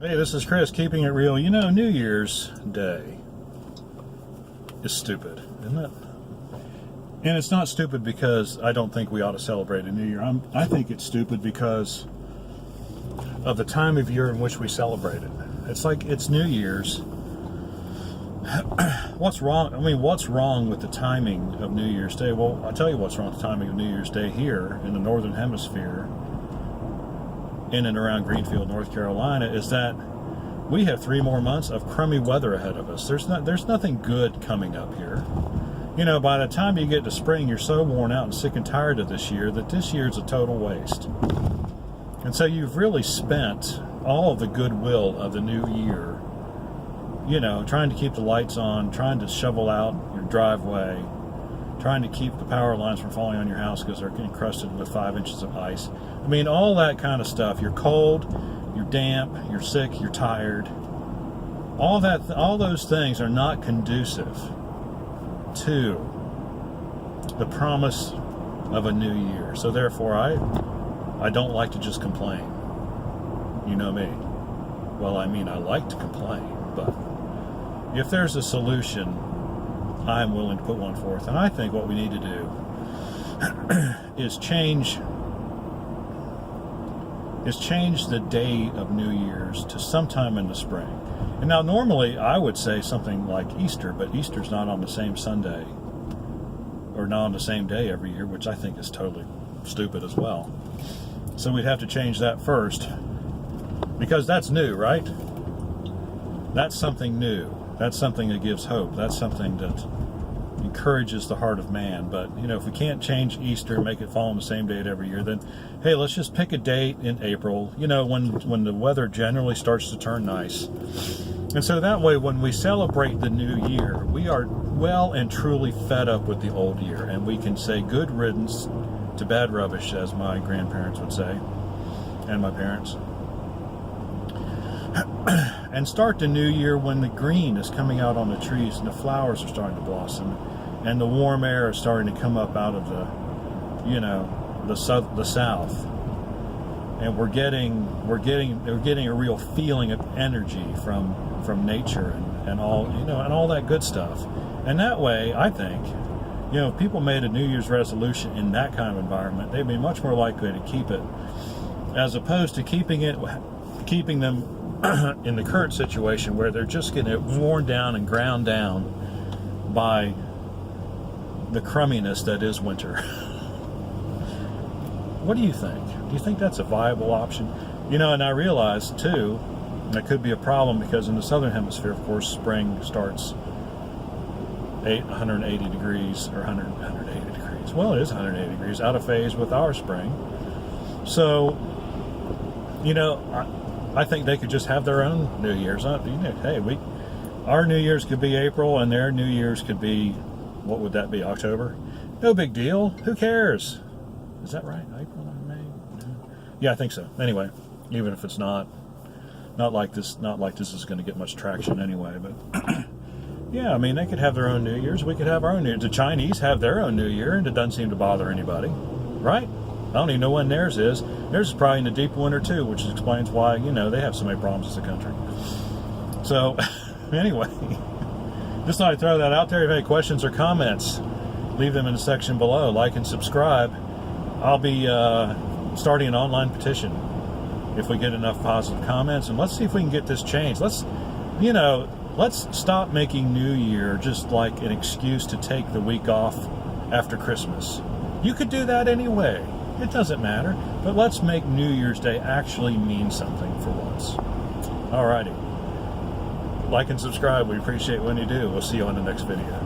Hey, this is Chris, keeping it real. You know, New Year's Day is stupid, isn't it? And it's not stupid because I don't think we ought to celebrate a New Year. I think it's stupid because of the time of year in which we celebrate it. It's like it's New Year's. What's wrong? I mean, what's wrong with the timing of New Year's Day? Well, I'll tell you what's wrong with the timing of New Year's Day here in the Northern Hemisphere, in and around Greenfield, North Carolina, is that we have 3 more months of crummy weather ahead of us. There's nothing good coming up here. You know, by the time you get to spring, you're so worn out and sick and tired of this year that this year's a total waste. And so you've really spent all of the goodwill of the new year, you know, trying to keep the lights on, trying to shovel out your driveway, trying to keep the power lines from falling on your house because they're encrusted with 5 inches of ice. I mean, all that kind of stuff. You're cold, you're damp, you're sick, you're tired. All those things are not conducive to the promise of a new year. So therefore, I don't like to just complain. You know me. Well, I mean, I like to complain, but if there's a solution, I'm willing to put one forth. And I think what we need to do is change the day of New Year's to sometime in the spring. And now normally I would say something like Easter, but Easter's not on the same Sunday or not on the same day every year, which I think is totally stupid as well. So we'd have to change that first, because that's new, right? That's something new. That's something that gives hope. That's something that encourages the heart of man. But, you know, if we can't change Easter and make it fall on the same date every year, then, hey, let's just pick a date in April, you know, when the weather generally starts to turn nice. And so that way, when we celebrate the new year, we are well and truly fed up with the old year, and we can say good riddance to bad rubbish, as my grandparents would say, and my parents. And start the new year when the green is coming out on the trees and the flowers are starting to blossom and the warm air is starting to come up out of the south, and we're getting a real feeling of energy from nature and all, you know, and all that good stuff. And that way, I think, you know, if people made a New Year's resolution in that kind of environment, they'd be much more likely to keep it, as opposed to keeping them in the current situation where they're just getting worn down and ground down by the crumminess that is winter. What do you think? Do you think that's a viable option? You know, and I realize too, that could be a problem because in the southern hemisphere, of course, spring starts 180 degrees or 180 degrees. Well, it is 180 degrees out of phase with our spring. So, you know, I think they could just have their own New Year's. Hey, our New Year's could be April, and their New Year's could be, what would that be, October? No big deal. Who cares? Is that right? April and May? No. Yeah, I think so. Anyway, even if it's not like this is going to get much traction anyway. But yeah, I mean, they could have their own New Year's. We could have our own New Year's. The Chinese have their own New Year, and it doesn't seem to bother anybody, right? I don't even know when theirs is. Theirs is probably in the deep winter too, which explains why, you know, they have so many problems as a country. So, anyway, just thought I'd throw that out there. If you have any questions or comments, leave them in the section below. Like and subscribe. I'll be starting an online petition if we get enough positive comments, and let's see if we can get this changed. Let's stop making New Year just like an excuse to take the week off after Christmas. You could do that anyway. It doesn't matter. But let's make New Year's Day actually mean something for once. Alrighty. Like and subscribe. We appreciate when you do. We'll see you on the next video.